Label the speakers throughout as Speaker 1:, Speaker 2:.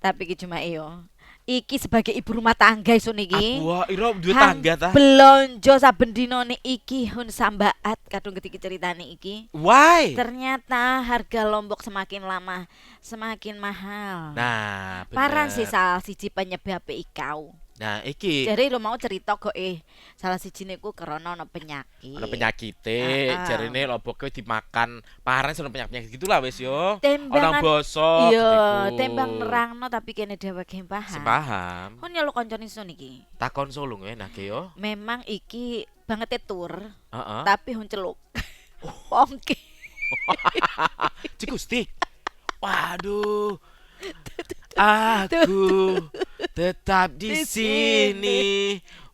Speaker 1: tapi iki cuma iyo. Iki sebagai ibu rumah tangga isun iki.
Speaker 2: Aku ira duwe
Speaker 1: Han
Speaker 2: tangga ta.
Speaker 1: belonjo saben dinane iki hun sambaat kadung ketika ceritane iki.
Speaker 2: Why?
Speaker 1: Ternyata harga Lombok semakin lama semakin mahal.
Speaker 2: Nah,
Speaker 1: Paran sih
Speaker 2: bener.
Speaker 1: salah siji penyebab ikau.
Speaker 2: Nah, iki
Speaker 1: Jadi lo mau cerita kok salah sijine ku krana ana
Speaker 2: ana
Speaker 1: penyakit.
Speaker 2: penyakite,
Speaker 1: Heeh.
Speaker 2: jarine loboke dimakan paran sono penyakit gitulah wis yo. Orang
Speaker 1: Tembangan
Speaker 2: bosok
Speaker 1: iya,
Speaker 2: iku.
Speaker 1: tembang nerangno tapi kene dheweke paham.
Speaker 2: Sepaham.
Speaker 1: Kon nyeluk kancane sun iki.
Speaker 2: Takon sulung enake yo.
Speaker 1: Memang iki banget tur,
Speaker 2: Heeh.
Speaker 1: tapi hun celuk. Pongki.
Speaker 2: Cik Gusti. Waduh,
Speaker 1: Tuh,
Speaker 2: aku tetap di
Speaker 1: di sini
Speaker 2: sini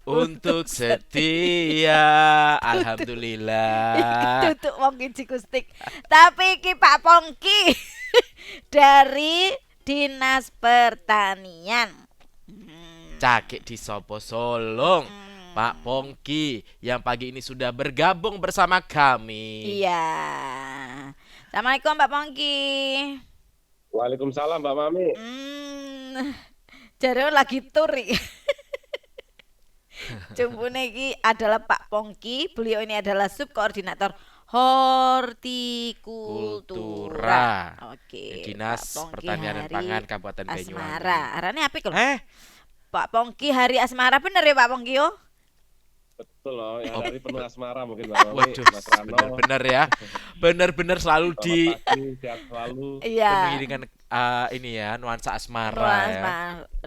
Speaker 2: untuk
Speaker 1: untuk
Speaker 2: setia.
Speaker 1: iki
Speaker 2: Alhamdulillah.
Speaker 1: tutuk Pongki Cikustik. Tapi iki Pak Pongki dari Dinas Pertanian. Hmm.
Speaker 2: Cakek di Sopo Solong. Pak
Speaker 1: Hmm.
Speaker 2: Pongki yang pagi ini sudah bergabung bersama kami.
Speaker 1: Iya. Assalamualaikum Pak Pongki.
Speaker 3: Waalaikumsalam Mbak Mami.
Speaker 1: Jare lagi tur iki. Jumpune iki adalah Pak Pongki. Beliau ini adalah subkoordinator hortikultura.
Speaker 2: Kultura.
Speaker 1: Oke,
Speaker 2: Dinas
Speaker 1: Pak Pongki
Speaker 2: Pertanian dan
Speaker 1: Hari
Speaker 2: Pangan Kabupaten
Speaker 1: Asmara.
Speaker 2: Banyuwangi.
Speaker 1: Arane apik lho.
Speaker 2: Eh,
Speaker 1: Pak Pongki Hari Asmara bener ya Pak Pongki yo?
Speaker 3: Betul loh, yang
Speaker 2: oh,
Speaker 3: hari penuh asmara mungkin Mbak Mami,
Speaker 2: waduh,
Speaker 3: Mas Rano.
Speaker 2: bener-bener ya. Bener-bener selalu
Speaker 3: Selamat
Speaker 2: dipenuhi
Speaker 3: pagi, sehat selalu.
Speaker 1: Iya.
Speaker 2: dengan ini ya, nuansa asmara ya.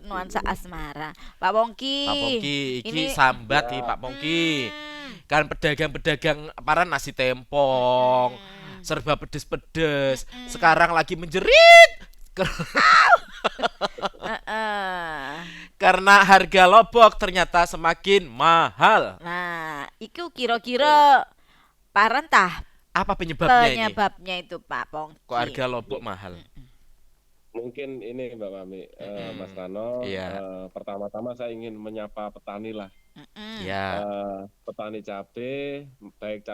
Speaker 1: Nuansa asmara. Pak Pongki.
Speaker 2: Pak Pongki, iki
Speaker 1: Ini
Speaker 2: sambat iki
Speaker 3: Ya,
Speaker 2: Pak Pongki.
Speaker 1: hmm,
Speaker 2: Kan pedagang-pedagang para nasi tempong,
Speaker 1: hmm,
Speaker 2: serba pedes-pedes.
Speaker 1: hmm.
Speaker 2: Sekarang lagi menjerit
Speaker 1: Heeh.
Speaker 2: karena harga lobok ternyata semakin mahal.
Speaker 1: Nah, itu kira-kira parentah
Speaker 2: Apa penyebabnya ini?
Speaker 1: penyebabnya itu Pak
Speaker 2: Kok harga
Speaker 1: Pongki.
Speaker 2: lobok mahal?
Speaker 3: mungkin ini Mbak Mami, Mas
Speaker 2: Mm-mm.
Speaker 3: Rano,
Speaker 2: Iya,
Speaker 3: pertama-tama saya ingin menyapa petani lah.
Speaker 1: Mm-mm.
Speaker 2: ya.
Speaker 3: Petani cabai, baik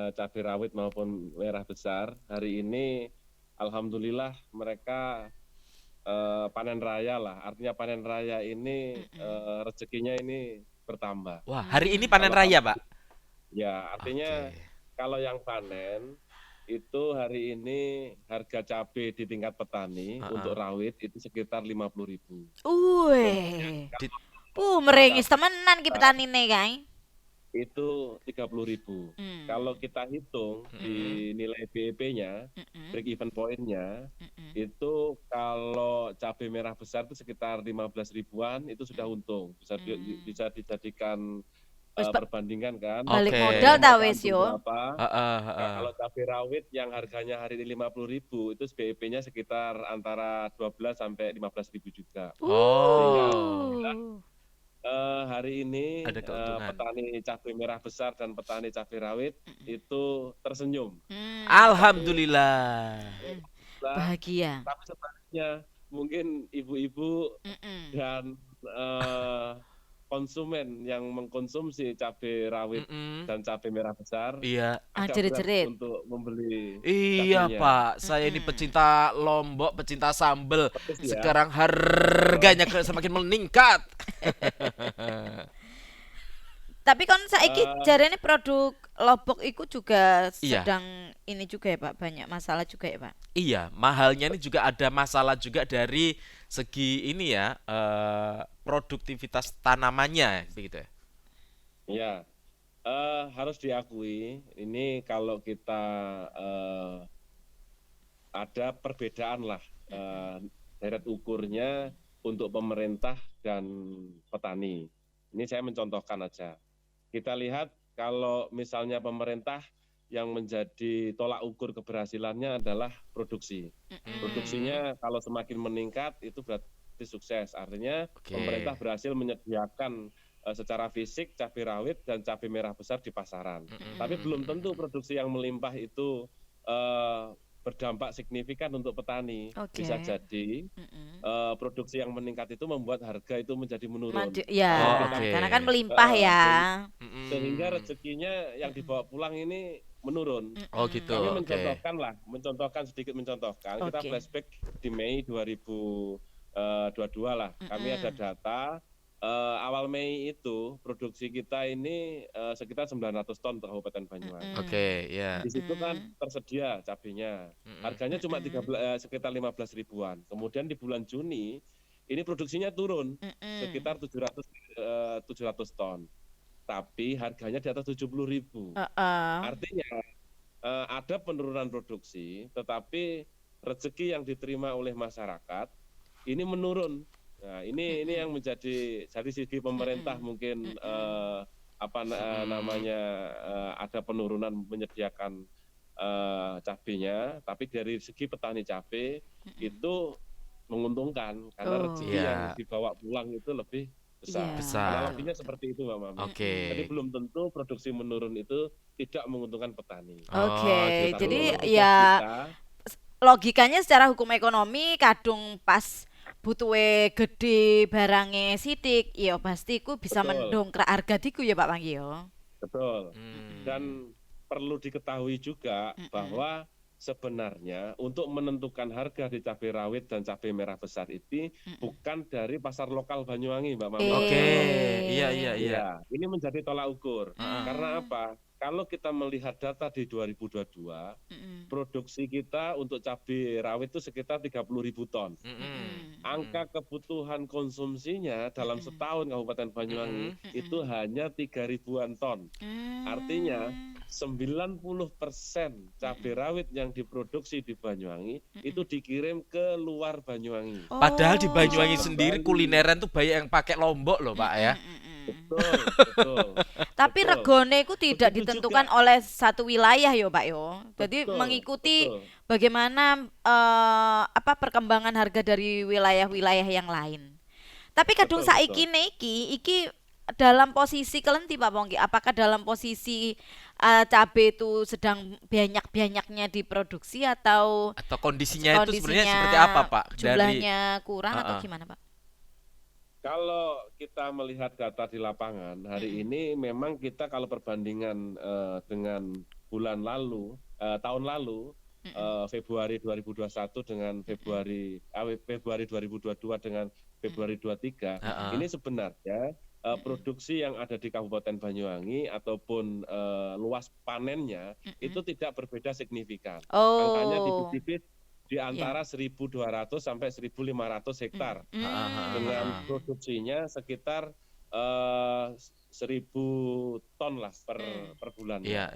Speaker 3: cabai rawit maupun merah besar. Hari ini, Alhamdulillah mereka panen raya lah. Artinya panen raya ini
Speaker 1: Mm-mm.
Speaker 3: rezekinya ini bertambah.
Speaker 2: Wah, hari ini panen
Speaker 3: Kalau
Speaker 2: raya, Pak.
Speaker 3: ya artinya
Speaker 2: Oke.
Speaker 3: kalau yang panen itu hari ini harga cabai di tingkat petani untuk
Speaker 2: Heeh.
Speaker 3: rawit itu sekitar 50.000.
Speaker 1: Weh.
Speaker 2: Di-
Speaker 1: Merengis
Speaker 3: Cabai
Speaker 1: temenan ki
Speaker 3: besar
Speaker 1: petanine kae.
Speaker 3: itu 30.000. Kalau
Speaker 1: Hmm.
Speaker 3: kita hitung
Speaker 2: Mm-mm.
Speaker 3: di nilai BEP-nya,
Speaker 1: Mm-mm.
Speaker 3: break even point-nya,
Speaker 1: Mm-mm.
Speaker 3: itu kalau cabai merah besar itu sekitar 15 ribuan itu sudah untung.
Speaker 1: Hmm.
Speaker 3: Bisa dijadikan
Speaker 1: Wis
Speaker 3: perbandingan kan.
Speaker 1: balik
Speaker 2: Oke.
Speaker 1: modal ta
Speaker 3: Mereka
Speaker 1: wis
Speaker 3: untung
Speaker 1: yo.
Speaker 3: berapa?
Speaker 2: Heeh,
Speaker 3: Nah,
Speaker 2: heeh.
Speaker 3: kalau cabai rawit yang harganya hari ini 50.000 itu BEP-nya sekitar antara 12 sampai 15.000 juga. Sehingga
Speaker 2: Oh,
Speaker 3: hari ini
Speaker 2: ada keuntungan.
Speaker 3: petani cabai merah besar dan petani cabai rawit itu tersenyum.
Speaker 1: Hmm.
Speaker 3: Tapi
Speaker 2: Alhamdulillah.
Speaker 1: Hmm.
Speaker 3: lah,
Speaker 1: Bahagia.
Speaker 3: tapi sebaliknya mungkin ibu-ibu
Speaker 1: Mm-mm.
Speaker 3: dan konsumen yang mengkonsumsi cabai rawit
Speaker 2: Mm-mm.
Speaker 3: dan cabai merah besar
Speaker 2: Iya.
Speaker 3: agak berat
Speaker 1: Jerit-jerit.
Speaker 3: untuk membeli
Speaker 2: Iya,
Speaker 3: cabainya.
Speaker 2: Pak. Saya ini
Speaker 1: Mm-mm.
Speaker 2: pecinta lombok, pecinta sambel.
Speaker 3: Pedes ya.
Speaker 2: Sekarang
Speaker 3: Oh,
Speaker 2: harganya semakin meningkat.
Speaker 1: Tapi kon saiki
Speaker 3: eh,
Speaker 1: jarene produk Lombok iku juga
Speaker 2: Iya.
Speaker 1: sedang ini juga ya Pak, banyak masalah juga ya Pak.
Speaker 2: Iya, mahalnya ini juga ada masalah juga dari segi ini ya, produktivitas tanamannya begitu ya.
Speaker 3: ya, harus diakui ini kalau kita ada perbedaan lah deret ukurnya untuk pemerintah dan petani. Ini saya mencontohkan aja. Kita lihat kalau misalnya pemerintah yang menjadi tolak ukur keberhasilannya adalah produksi.
Speaker 1: Mm-mm.
Speaker 3: Produksinya kalau semakin meningkat itu berarti sukses. Artinya
Speaker 2: Oke.
Speaker 3: pemerintah berhasil menyediakan secara fisik cabai rawit dan cabai merah besar di pasaran. Tapi belum tentu produksi yang melimpah itu berdampak signifikan untuk petani.
Speaker 1: Oke.
Speaker 3: Bisa jadi
Speaker 1: Mm-mm.
Speaker 3: produksi yang meningkat itu membuat harga itu menjadi menurun.
Speaker 1: Ya,
Speaker 2: Oh, oke.
Speaker 1: karena kan melimpah ya.
Speaker 3: Sehingga rezekinya yang dibawa pulang ini menurun.
Speaker 2: Oh gitu.
Speaker 3: Kami
Speaker 2: Oke.
Speaker 3: mencontohkan sedikit mencontohkan. Kita
Speaker 1: Oke.
Speaker 3: flashback di Mei 2022 lah. Kami ada data awal Mei itu produksi kita ini sekitar 900 ton untuk Kabupaten Banyuwangi.
Speaker 2: Oke, ya.
Speaker 3: Di situ kan tersedia cabenya. Harganya cuma sekitar 15 ribuan. Kemudian di bulan Juni ini produksinya turun sekitar 700 ton. Tapi harganya di atas 70.000. Artinya ada penurunan produksi, tetapi rezeki yang diterima oleh masyarakat ini menurun. Nah, ini yang menjadi dari segi pemerintah mungkin ada penurunan menyediakan cabenya, tapi dari segi petani cabai itu menguntungkan karena rezeki yang dibawa pulang itu lebih besar. Analoginya seperti itu, Mbak Mami. Jadi belum tentu produksi menurun itu tidak menguntungkan petani.
Speaker 1: Oke,
Speaker 3: Tapi
Speaker 1: jadi
Speaker 3: kalau
Speaker 1: ya
Speaker 3: kita,
Speaker 1: logikanya secara hukum ekonomi kadung pas butuhe gede barange sidik, ya pasti ku bisa
Speaker 3: Betul.
Speaker 1: mendongkrak harga diku ya Pak Panggi ya.
Speaker 3: betul. Dan perlu diketahui juga bahwa sebenarnya untuk menentukan harga di cabai rawit dan cabai merah besar itu bukan dari pasar lokal Banyuwangi, Mbak Mami.
Speaker 2: Oke, iya.
Speaker 3: Ya, ini menjadi tolak ukur. Karena apa? Kalau kita melihat data di 2022, produksi kita untuk cabai rawit itu sekitar 30.000 ton. Angka kebutuhan konsumsinya dalam setahun Kabupaten Banyuwangi itu hanya 3.000-an ton. Artinya 90% cabai rawit yang diproduksi di Banyuwangi itu dikirim ke luar Banyuwangi.
Speaker 2: Padahal di Banyuwangi
Speaker 3: Oh.
Speaker 2: sendiri kulineran tuh banyak yang pakai lombok loh, Pak ya.
Speaker 3: Betul.
Speaker 1: Tapi
Speaker 3: Betul.
Speaker 1: regone itu tidak
Speaker 3: Begitu
Speaker 1: ditentukan
Speaker 3: juga.
Speaker 1: oleh satu wilayah yo Pak yo. Jadi
Speaker 3: Betul,
Speaker 1: mengikuti
Speaker 3: betul.
Speaker 1: bagaimana perkembangan harga dari wilayah-wilayah yang lain. Tapi kadung
Speaker 3: Betul,
Speaker 1: saiki iki dalam posisi kelenti Pak Pongki. Apakah dalam posisi cabai itu sedang banyak-banyaknya diproduksi atau
Speaker 2: Kondisinya itu sebenarnya seperti apa, Pak?
Speaker 1: jumlahnya kurang atau gimana Pak?
Speaker 3: Kalau kita melihat data di lapangan hari ini memang kita kalau perbandingan dengan bulan lalu, tahun lalu, Februari 2021 dengan Februari 2022 dengan Februari 23, ini sebenarnya produksi yang ada di Kabupaten Banyuwangi ataupun luas panennya itu tidak berbeda signifikan. Angkanya tipis-tipis di antara 1.200 sampai 1.500 hektar dengan produksinya sekitar 1.000 ton lah per bulan.
Speaker 2: Iya.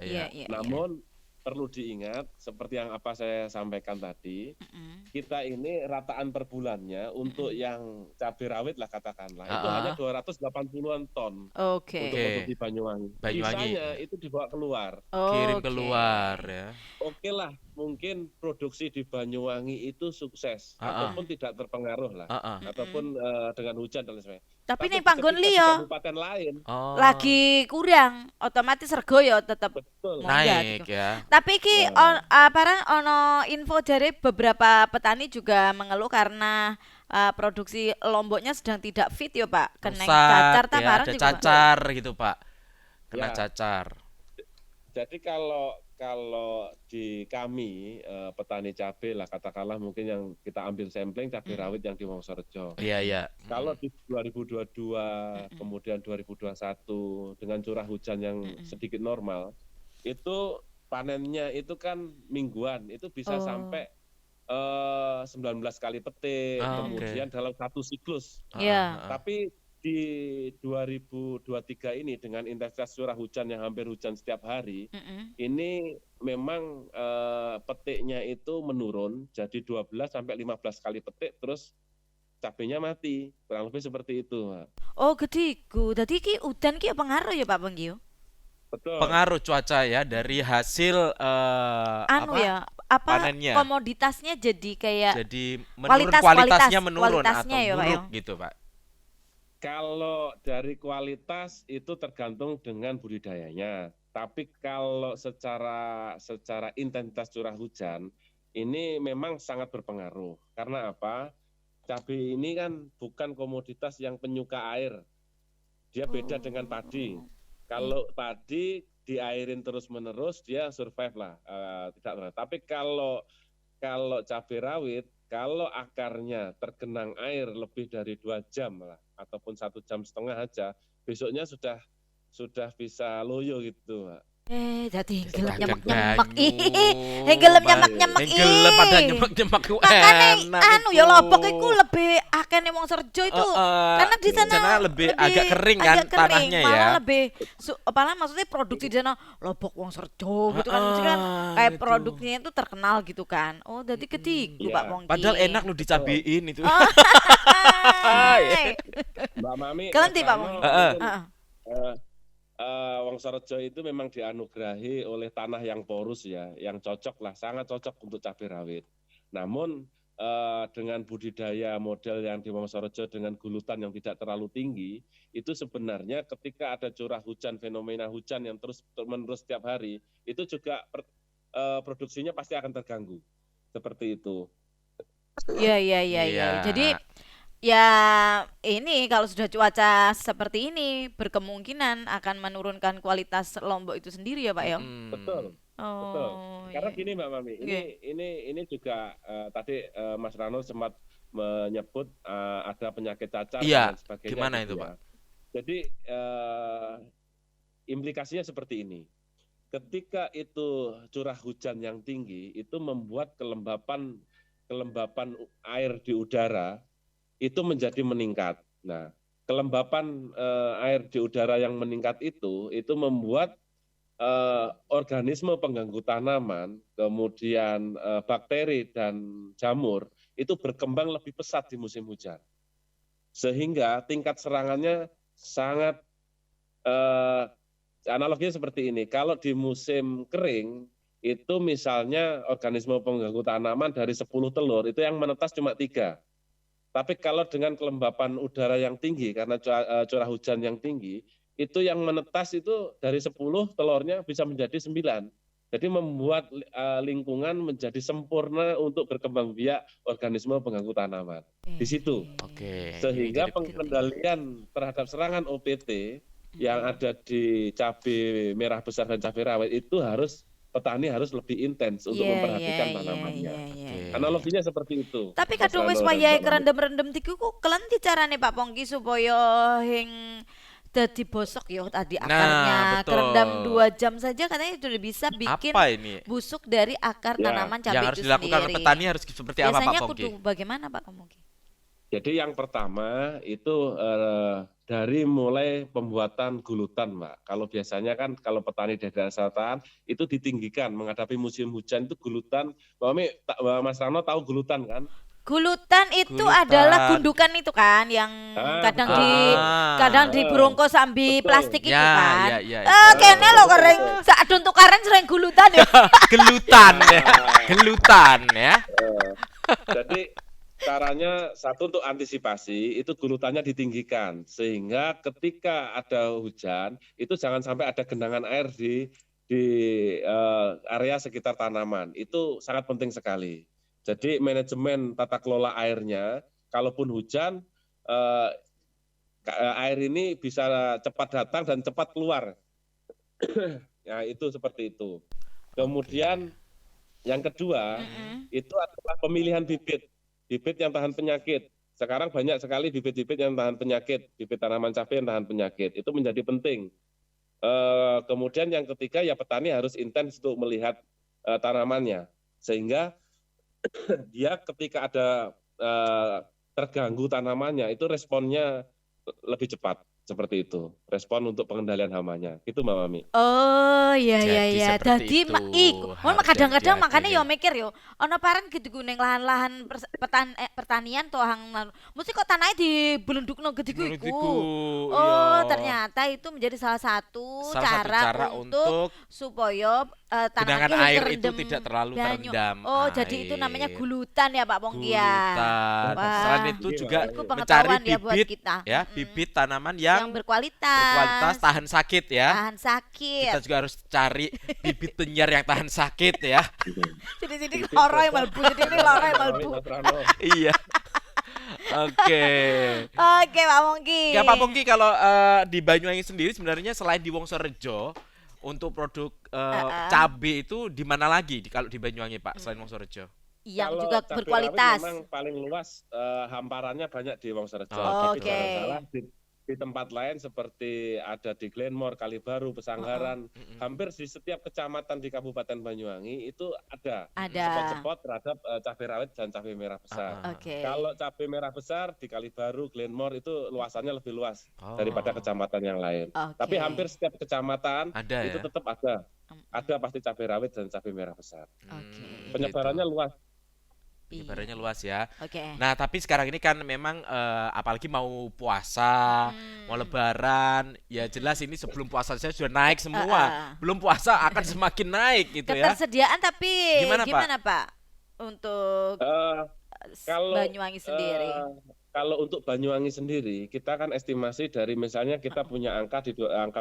Speaker 3: Namun perlu diingat seperti yang apa saya sampaikan tadi, kita ini rataan per bulannya untuk yang cabai rawit lah katakanlah itu hanya 280-an ton
Speaker 1: Oke.
Speaker 3: untuk produksi Banyuwangi. Sisanya itu dibawa keluar.
Speaker 2: Kirim keluar ya.
Speaker 3: Oke lah, mungkin produksi di Banyuwangi itu sukses ataupun tidak terpengaruh lah, ataupun dengan hujan dan lain sebagainya.
Speaker 1: Tapi ning
Speaker 3: ketika
Speaker 1: panggon
Speaker 3: di
Speaker 1: liya
Speaker 3: kabupaten lain,
Speaker 1: lagi kurang, otomatis rego ya tetep
Speaker 3: betul.
Speaker 2: Naik ya.
Speaker 1: Tapi iki barang ono info dari beberapa petani juga mengeluh karena produksi lomboknya sedang tidak fit ya Pak. Kena cacar ta
Speaker 2: ya,
Speaker 1: barang
Speaker 2: ada
Speaker 1: juga, Pak?
Speaker 2: cacar gitu, Pak. Kena
Speaker 3: Ya.
Speaker 2: cacar.
Speaker 3: Jadi kalau di kami petani cabai lah katakanlah mungkin yang kita ambil sampling cabai rawit yang di Wonosorejo.
Speaker 2: Iya.
Speaker 3: Kalau di 2022 kemudian 2021 dengan curah hujan yang sedikit normal, itu panennya itu kan mingguan, itu bisa sampai 19 kali petik, kemudian dalam satu siklus.
Speaker 1: Iya.
Speaker 3: Tapi di 2023 ini dengan intensitas curah hujan yang hampir hujan setiap hari, ini memang petiknya itu menurun jadi 12 sampai 15 kali petik terus cabenya mati. Kurang lebih seperti itu, Pak.
Speaker 1: Oh, gediku. Dadi iki udan ki pengaruh ya Pak Penggi?
Speaker 3: Betul.
Speaker 2: Pengaruh cuaca ya dari hasil panennya.
Speaker 1: Komoditasnya jadi kayak
Speaker 2: Jadi kualitasnya menurun
Speaker 1: kualitasnya
Speaker 2: atau
Speaker 1: ya, Pak,
Speaker 2: buruk
Speaker 1: ya?
Speaker 2: gitu, Pak.
Speaker 3: Kalau dari kualitas itu tergantung dengan budidayanya. Tapi kalau secara intensitas curah hujan ini memang sangat berpengaruh. Karena apa? Cabai ini kan bukan komoditas yang penyuka air. Dia beda dengan padi. Kalau padi diairin terus-menerus dia survive lah, tidak. Tapi kalau cabai rawit kalau akarnya tergenang air lebih dari 2 jam lah, ataupun 1,5 jam aja, besoknya sudah bisa loyo gitu, Pak.
Speaker 1: Jadi gelem
Speaker 2: Sedangkan
Speaker 1: nyemek-nyemek.
Speaker 2: banyu,
Speaker 1: Gelem
Speaker 2: Mbak.
Speaker 1: nyemek-nyemek.
Speaker 2: Yang gelem pada nyemek-nyemek ku
Speaker 1: Makanya
Speaker 2: enak
Speaker 1: anu ya Lombok iku lebih akeh ning wong Serjo itu. Karena di sana
Speaker 2: lebih agak kering kan
Speaker 1: agak kering,
Speaker 2: tanahnya
Speaker 1: malah
Speaker 2: ya.
Speaker 1: lebih apalah maksudnya produksi di sana Lombok wong Serjo gitu kan. Mesti kan kayak
Speaker 2: Gitu.
Speaker 1: produknya itu terkenal gitu kan. Oh, jadi ketigu
Speaker 3: Iya.
Speaker 1: Pak Pongki.
Speaker 2: Padahal enak lu dicabein itu.
Speaker 1: Hai.
Speaker 3: Mbak Mami,
Speaker 1: Kelenti,
Speaker 3: Mas
Speaker 1: Pak
Speaker 3: Rano,
Speaker 1: Mungki.
Speaker 3: mungkin,
Speaker 1: Heeh.
Speaker 3: Wongsorejo itu memang dianugerahi oleh tanah yang porus ya, yang cocok lah, sangat cocok untuk cabai rawit. Namun dengan budidaya model yang di Wongsorejo dengan gulutan yang tidak terlalu tinggi, itu sebenarnya ketika ada curah hujan, fenomena hujan yang terus menerus setiap hari, itu juga produksinya pasti akan terganggu. Seperti itu.
Speaker 1: Iya.
Speaker 2: Iya.
Speaker 1: Jadi ya ini kalau sudah cuaca seperti ini berkemungkinan akan menurunkan kualitas Lombok itu sendiri ya Pak ya.
Speaker 3: Betul. Betul.
Speaker 1: Oh,
Speaker 3: Karena
Speaker 1: iya.
Speaker 3: gini Mbak Mami, ini juga tadi Mas Rano sempat menyebut ada penyakit cacar
Speaker 2: Iya,
Speaker 3: dan sebagainya.
Speaker 2: gimana
Speaker 3: gitu
Speaker 2: itu,
Speaker 3: ya.
Speaker 2: Pak?
Speaker 3: Jadi implikasinya seperti ini. Ketika itu curah hujan yang tinggi, itu membuat kelembapan air di udara itu menjadi meningkat. Nah, kelembapan air di udara yang meningkat itu membuat organisme pengganggu tanaman, kemudian bakteri dan jamur itu berkembang lebih pesat di musim hujan. Sehingga tingkat serangannya sangat analoginya seperti ini. Kalau di musim kering itu misalnya organisme pengganggu tanaman dari 10 telur itu yang menetas cuma 3. Tapi kalau dengan kelembapan udara yang tinggi karena curah hujan yang tinggi, itu yang menetas itu dari 10 telurnya bisa menjadi 9. Jadi membuat lingkungan menjadi sempurna untuk berkembang biak organisme pengganggu tanaman. Di situ.
Speaker 2: Oke.
Speaker 3: Sehingga
Speaker 2: Jadi
Speaker 3: pengendalian terhadap serangan OPT yang ada di cabai merah besar dan cabai rawit itu petani harus lebih intens untuk memperhatikan tanamannya.
Speaker 1: Iya.
Speaker 3: Analoginya seperti itu.
Speaker 1: Tapi
Speaker 3: Mas
Speaker 1: kadung wis
Speaker 3: Rano dan
Speaker 1: wayahe
Speaker 3: Mbak Mami.
Speaker 1: kerendem-rendem tiku ku kelenti carane Pak Pongki supaya hing dadi bosok ya tadi akarnya.
Speaker 2: betul.
Speaker 1: Kerendam 2 jam saja katanya sudah bisa bikin
Speaker 2: apa ini?
Speaker 1: busuk dari akar
Speaker 3: Ya,
Speaker 1: tanaman
Speaker 2: Yang
Speaker 1: cabai
Speaker 2: harus
Speaker 1: itu
Speaker 2: dilakukan oleh
Speaker 1: sendiri.
Speaker 2: petani harus seperti apa, Pak
Speaker 1: Biasanya
Speaker 2: Pongki?
Speaker 1: kudu bagaimana Pak Pongki?
Speaker 3: Jadi yang pertama itu dari mulai pembuatan gulutan, Mbak. Kalau biasanya kan kalau petani di daerah selatan itu ditinggikan menghadapi musim hujan itu gulutan. Mas Rano tahu gulutan kan?
Speaker 1: Gulutan itu
Speaker 2: Gulutan.
Speaker 1: adalah gundukan itu kan yang kadang kadang diberongko sambil
Speaker 3: Betul.
Speaker 1: plastik itu kan.
Speaker 2: Ya.
Speaker 1: Kene lo kering saat tuntukaran sering gulutan ya.
Speaker 2: Gelutan ya. Gelutan ya.
Speaker 3: Jadi caranya satu untuk antisipasi itu gulutannya ditinggikan sehingga ketika ada hujan itu jangan sampai ada genangan air di area sekitar tanaman. Itu sangat penting sekali. Jadi manajemen tata kelola airnya, kalaupun hujan air ini bisa cepat datang dan cepat keluar. Ya itu seperti itu. Kemudian yang kedua itu adalah pemilihan bibit yang tahan penyakit. Sekarang banyak sekali bibit-bibit yang tahan penyakit, bibit tanaman cabai yang tahan penyakit. Itu menjadi penting. Kemudian yang ketiga ya petani harus intens untuk melihat tanamannya. Sehingga dia ketika ada terganggu tanamannya itu responnya lebih cepat. Seperti itu, respon untuk pengendalian hamanya. Itu Mbak Mami.
Speaker 1: Oh iya.
Speaker 2: Seperti
Speaker 1: Dadi
Speaker 2: itu.
Speaker 1: iku.
Speaker 2: Harus
Speaker 1: Kadang-kadang
Speaker 2: hati-hati
Speaker 1: makanya
Speaker 2: nih.
Speaker 1: yo mikir yo, ana paran gitu ning lahan-lahan pertanian toh mesti kok tanahnya dibelendukno gediku
Speaker 2: Menurut
Speaker 1: iku.
Speaker 2: iku,
Speaker 1: Oh,
Speaker 2: iya.
Speaker 1: ternyata itu menjadi salah satu
Speaker 2: Salah satu cara untuk
Speaker 1: supaya
Speaker 2: genangan
Speaker 1: tanamannya
Speaker 2: air itu
Speaker 1: terendam
Speaker 2: tidak terlalu
Speaker 1: banyu.
Speaker 2: terendam
Speaker 1: Oh, jadi itu namanya
Speaker 2: air.
Speaker 1: gulutan ya Pak Pongki ya.
Speaker 2: Gulutan.
Speaker 1: Wah,
Speaker 2: Selain itu
Speaker 3: Iya,
Speaker 2: juga
Speaker 1: Itu
Speaker 2: mencari
Speaker 1: pengetahuan ya buat
Speaker 2: bibit
Speaker 1: kita.
Speaker 2: ya, bibit tanaman yang
Speaker 1: berkualitas,
Speaker 2: tahan sakit ya.
Speaker 1: tahan sakit.
Speaker 2: Kita juga harus cari bibit penyiar yang tahan sakit ya.
Speaker 1: Jadi loro yang mlebu, jadi loro yang mlebu.
Speaker 3: Mas Rano.
Speaker 2: Iya. Oke.
Speaker 1: Oke, Pak Pongki.
Speaker 2: Ya Pak Pongki, kalau di Banyuwangi sendiri sebenarnya selain di Wongsorejo untuk produk cabai itu di mana lagi kalau di Banyuwangi Pak selain Wongsorejo?
Speaker 1: yang
Speaker 3: Kalau
Speaker 1: juga
Speaker 3: cabai rawit
Speaker 1: berkualitas.
Speaker 3: memang paling luas, hamparannya banyak di Wongsorejo.
Speaker 2: Oh,
Speaker 3: Tapi
Speaker 1: Oke.
Speaker 3: kalau salah di tempat lain seperti ada di Glenmore, Kalibaru, Pesanggaran, hampir di setiap kecamatan di Kabupaten Banyuwangi itu ada
Speaker 1: Ada.
Speaker 3: spot-spot terhadap cabai rawit dan cabai merah besar.
Speaker 1: Oke.
Speaker 3: Kalau cabai merah besar di Kalibaru, Glenmore itu luasannya lebih luas
Speaker 2: Oh.
Speaker 3: daripada kecamatan yang lain.
Speaker 1: Oke.
Speaker 3: Tapi hampir setiap kecamatan
Speaker 2: Ada
Speaker 3: itu
Speaker 2: ya?
Speaker 3: tetap ada. Ada pasti cabai rawit dan cabai merah besar.
Speaker 1: Oke.
Speaker 3: Penyebarannya luas.
Speaker 2: Penyebarannya luas ya.
Speaker 1: Oke.
Speaker 2: Nah, tapi sekarang ini kan memang apalagi mau puasa, mau lebaran, ya jelas ini sebelum puasa saya sudah naik semua. Belum puasa akan semakin naik gitu ya.
Speaker 1: Ketersediaan tapi
Speaker 2: Gimana,
Speaker 1: gimana,
Speaker 2: Pak?
Speaker 1: Pak? Untuk
Speaker 3: Kalau
Speaker 1: Banyuwangi sendiri.
Speaker 3: Kalau untuk Banyuwangi sendiri, kita kan estimasi dari misalnya kita punya angka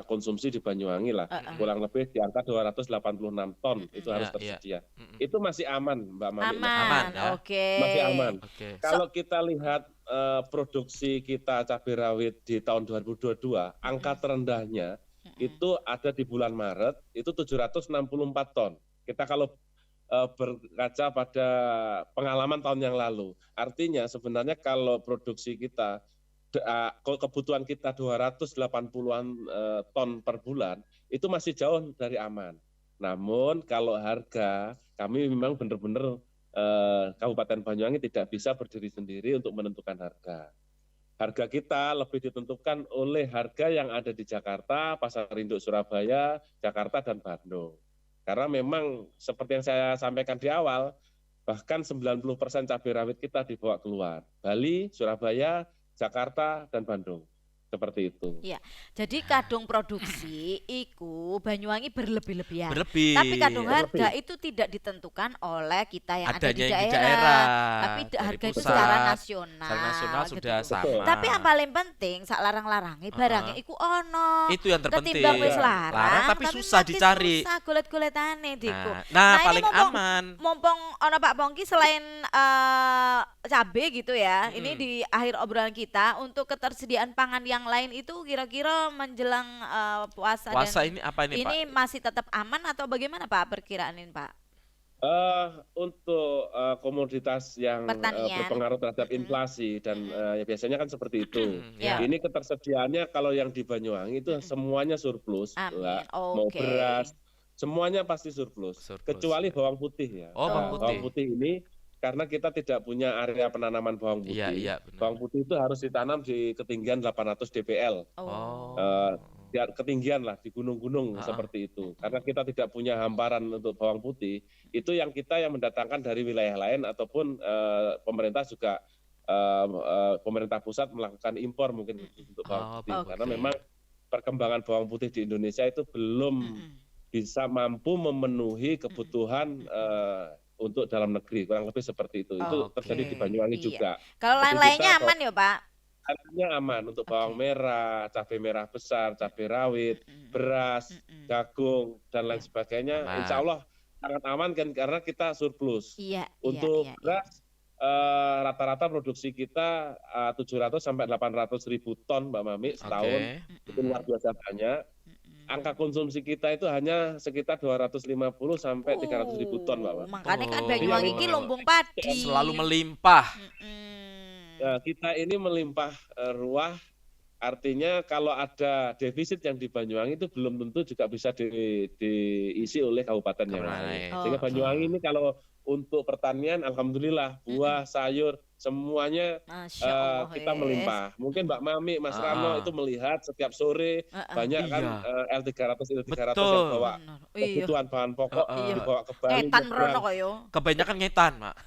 Speaker 3: konsumsi di Banyuwangi lah, kurang lebih di angka 286 ton itu harus
Speaker 2: Iya,
Speaker 3: tersedia. Itu masih aman, Mbak Mami.
Speaker 2: Aman, ya?
Speaker 1: Oke.
Speaker 3: Masih aman.
Speaker 2: Oke.
Speaker 3: Kalau kita lihat produksi kita cabai rawit di tahun 2022, angka terendahnya itu ada di bulan Maret, itu 764 ton. Kita kalau berkaca pada pengalaman tahun yang lalu. Artinya sebenarnya kalau produksi kita, kebutuhan kita 280-an ton per bulan, itu masih jauh dari aman. Namun kalau harga, kami memang benar-benar Kabupaten Banyuwangi tidak bisa berdiri sendiri untuk menentukan harga. Harga kita lebih ditentukan oleh harga yang ada di Jakarta, Pasar Induk Surabaya, Jakarta, dan Bandung. Karena memang seperti yang saya sampaikan di awal, bahkan 90% cabai rawit kita dibawa keluar. Bali, Surabaya, Jakarta, dan Bandung. Seperti itu.
Speaker 1: Iya. Jadi kadung produksi iku Banyuwangi berlebih-lebihan.
Speaker 2: Berlebih.
Speaker 1: Tapi kadung harga itu tidak ditentukan oleh kita yang ada di
Speaker 2: Adanya yang di
Speaker 1: daerah.
Speaker 2: daerah,
Speaker 1: Tapi
Speaker 2: dari
Speaker 1: harga itu
Speaker 2: pusat.
Speaker 1: secara nasional.
Speaker 2: Secara nasional
Speaker 1: gitu.
Speaker 2: sudah sama.
Speaker 1: Tapi yang paling penting sak larang-larangi barangnya iku ono.
Speaker 2: Itu yang terpenting.
Speaker 1: Ketimbang wis
Speaker 2: Larang
Speaker 1: larang
Speaker 2: tapi susah
Speaker 1: makin
Speaker 2: dicari.
Speaker 1: Susah golet-goletane diku.
Speaker 2: Nah,
Speaker 1: ini
Speaker 2: paling aman.
Speaker 1: Mumpung ono Pak Pongki selain cabe gitu ya. Ini di akhir obrolan kita untuk ketersediaan pangan yang lain itu kira-kira menjelang puasa
Speaker 2: Puasa
Speaker 1: dan
Speaker 2: ini apa ini, Pak?
Speaker 1: ini masih tetap aman atau bagaimana Pak perkiraan ini Pak?
Speaker 3: Untuk komoditas yang
Speaker 1: Pertanian.
Speaker 3: berpengaruh terhadap inflasi dan ya biasanya kan seperti itu.
Speaker 2: Ya.
Speaker 3: Ini ketersediaannya kalau yang di Banyuwangi itu semuanya surplus,
Speaker 1: Amin.
Speaker 3: lah. Mau
Speaker 1: Oke.
Speaker 3: beras, semuanya pasti surplus.
Speaker 2: Surplus,
Speaker 3: Kecuali
Speaker 2: ya.
Speaker 3: bawang putih ya.
Speaker 2: Oh, bawang putih.
Speaker 3: Bawang putih ini karena kita tidak punya area penanaman bawang putih.
Speaker 2: Iya, benar.
Speaker 3: Bawang putih itu harus ditanam di ketinggian 800 dpl.
Speaker 2: Oh.
Speaker 3: Ya, ketinggian lah di gunung-gunung seperti itu. Karena kita tidak punya hamparan untuk bawang putih, itu yang kita yang mendatangkan dari wilayah lain ataupun pemerintah juga pemerintah pusat melakukan impor mungkin untuk bawang putih.
Speaker 2: Oke.
Speaker 3: Karena memang perkembangan bawang putih di Indonesia itu belum bisa mampu memenuhi kebutuhan untuk dalam negeri, kurang lebih seperti itu. Itu
Speaker 1: Oke.
Speaker 3: terjadi di Banyuwangi
Speaker 1: Iya.
Speaker 3: juga.
Speaker 1: Kalau
Speaker 3: Tapi
Speaker 1: lain-lainnya
Speaker 3: kita
Speaker 1: aman ya Pak?
Speaker 3: harganya aman untuk bawang merah, cabai merah besar, cabai rawit, beras, jagung dan lain sebagainya.
Speaker 2: Aman.
Speaker 3: Insya Allah sangat aman kan karena kita surplus.
Speaker 1: Iya.
Speaker 3: Untuk
Speaker 1: iya.
Speaker 3: beras rata-rata produksi kita 700 sampai 800 ribu ton Mbak Mami setahun.
Speaker 2: Oke.
Speaker 3: Itu luar biasa banyak. Angka konsumsi kita itu hanya sekitar 250 sampai 300 ribu ton Mbak Mami.
Speaker 1: Makanya kan
Speaker 2: Oh.
Speaker 1: Banyuwangi ini lumbung padi.
Speaker 2: Selalu melimpah.
Speaker 3: Ya, kita ini melimpah ruah, artinya kalau ada defisit yang di Banyuwangi itu belum tentu juga bisa diisi oleh kabupaten yang lain. Sehingga Banyuwangi ini kalau untuk pertanian, alhamdulillah buah, sayur, semuanya
Speaker 1: Masya Allah,
Speaker 3: kita melimpah. Mungkin Mbak Mami, Mas Rano itu melihat setiap sore banyak kan L300, L300
Speaker 2: Betul.
Speaker 3: yang bawa kebutuhan bahan pokok dibawa ke Bali.
Speaker 1: Ngetan
Speaker 3: nyebrang.
Speaker 1: merono koyo.
Speaker 2: Kebanyakan ngetan, Mak.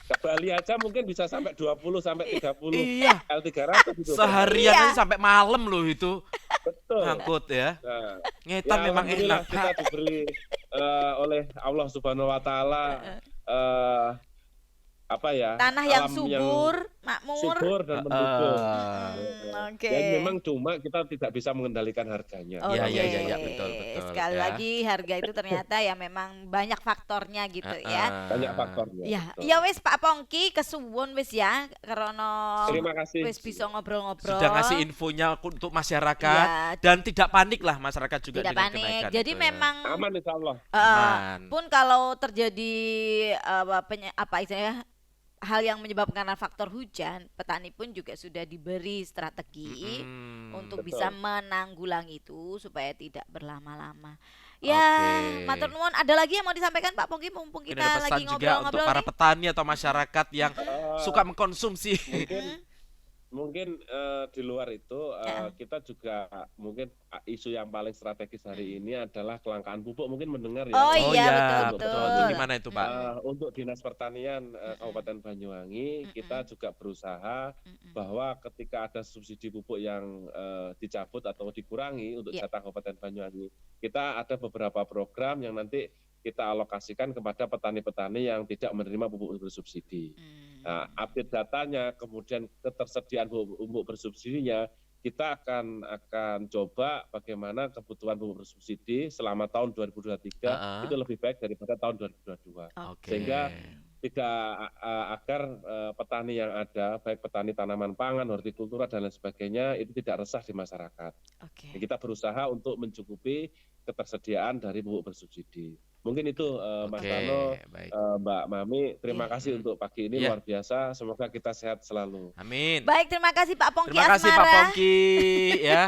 Speaker 3: Ke Bali aja mungkin bisa sampai 20 sampai 30
Speaker 2: Iya.
Speaker 3: L300 itu.
Speaker 2: Seharian
Speaker 1: Iya.
Speaker 2: aja sampai malam loh itu
Speaker 3: Betul.
Speaker 2: ngangkut ya.
Speaker 3: Nah,
Speaker 2: Ngetan memang
Speaker 3: alhamdulillah
Speaker 2: enak.
Speaker 3: kita diberi oleh Allah Subhanahu wa taala apa ya,
Speaker 1: Tanah yang
Speaker 3: alam
Speaker 1: subur, makmur.
Speaker 3: subur dan mendukung.
Speaker 1: Oke.
Speaker 3: Dan memang cuma kita tidak bisa mengendalikan harganya.
Speaker 1: Oke.
Speaker 2: Iya, betul,
Speaker 1: Sekali
Speaker 2: ya.
Speaker 1: lagi harga itu ternyata ya memang banyak faktornya gitu ya.
Speaker 3: Banyak faktornya.
Speaker 1: Ya,
Speaker 3: betul.
Speaker 1: ya wis Pak Pongki kesuwun wis ya karena
Speaker 3: Terima kasih.
Speaker 1: wis bisa ngobrol-ngobrol.
Speaker 2: Sudah ngasih infonya untuk masyarakat
Speaker 1: Ya,
Speaker 2: dan tidak panik lah masyarakat juga
Speaker 1: tidak
Speaker 2: dengan
Speaker 1: panik.
Speaker 2: kenaikan
Speaker 1: Jadi
Speaker 2: itu ya.
Speaker 1: memang
Speaker 3: Aman insya Allah.
Speaker 2: Aman.
Speaker 1: pun kalau terjadi apa istilahnya hal yang menyebabkan karena faktor hujan, petani pun juga sudah diberi strategi untuk
Speaker 3: Betul.
Speaker 1: bisa menanggulangi itu supaya tidak berlama-lama. Ya,
Speaker 2: Oke.
Speaker 1: matur nuwun. Ada lagi yang mau disampaikan Pak Pongki mumpung
Speaker 2: Mungkin
Speaker 1: kita
Speaker 2: ada
Speaker 1: lagi
Speaker 2: pesan juga untuk
Speaker 1: ngobrol-ngobrol
Speaker 2: para
Speaker 1: nih?
Speaker 2: petani atau masyarakat yang
Speaker 3: Eh,
Speaker 2: suka mengkonsumsi.
Speaker 3: mungkin di luar itu kita juga mungkin isu yang paling strategis hari ini adalah kelangkaan pupuk. Mungkin mendengar ya.
Speaker 1: Oh
Speaker 2: Oh
Speaker 1: iya,
Speaker 2: iya,
Speaker 1: betul.
Speaker 2: Itu gimana itu Pak?
Speaker 3: Untuk Dinas Pertanian Kabupaten Banyuwangi, kita juga berusaha bahwa ketika ada subsidi pupuk yang dicabut atau dikurangi untuk
Speaker 1: Ya.
Speaker 3: jatah Kabupaten Banyuwangi, kita ada beberapa program yang nanti kita alokasikan kepada petani-petani yang tidak menerima pupuk bersubsidi. Nah, update datanya, kemudian ketersediaan pupuk bersubsidinya, kita akan coba bagaimana kebutuhan pupuk bersubsidi selama tahun 2023 itu lebih baik daripada tahun 2022.
Speaker 2: Oke.
Speaker 3: Sehingga tidak agar petani yang ada, baik petani tanaman pangan, hortikultura dan lain sebagainya, itu tidak resah di masyarakat.
Speaker 1: Oke.
Speaker 3: Kita berusaha untuk mencukupi ketersediaan dari pupuk bersubsidi. Mungkin itu Mas
Speaker 2: Oke,
Speaker 3: Rano,
Speaker 2: baik.
Speaker 3: Mbak Mami, terima
Speaker 1: Iya.
Speaker 3: kasih untuk pagi ini
Speaker 2: Iya.
Speaker 3: luar biasa. Semoga kita sehat selalu.
Speaker 2: Amin.
Speaker 1: Baik, terima kasih Pak Pongki
Speaker 2: Terima kasih Pak
Speaker 1: Asmara.
Speaker 2: Pongki ya.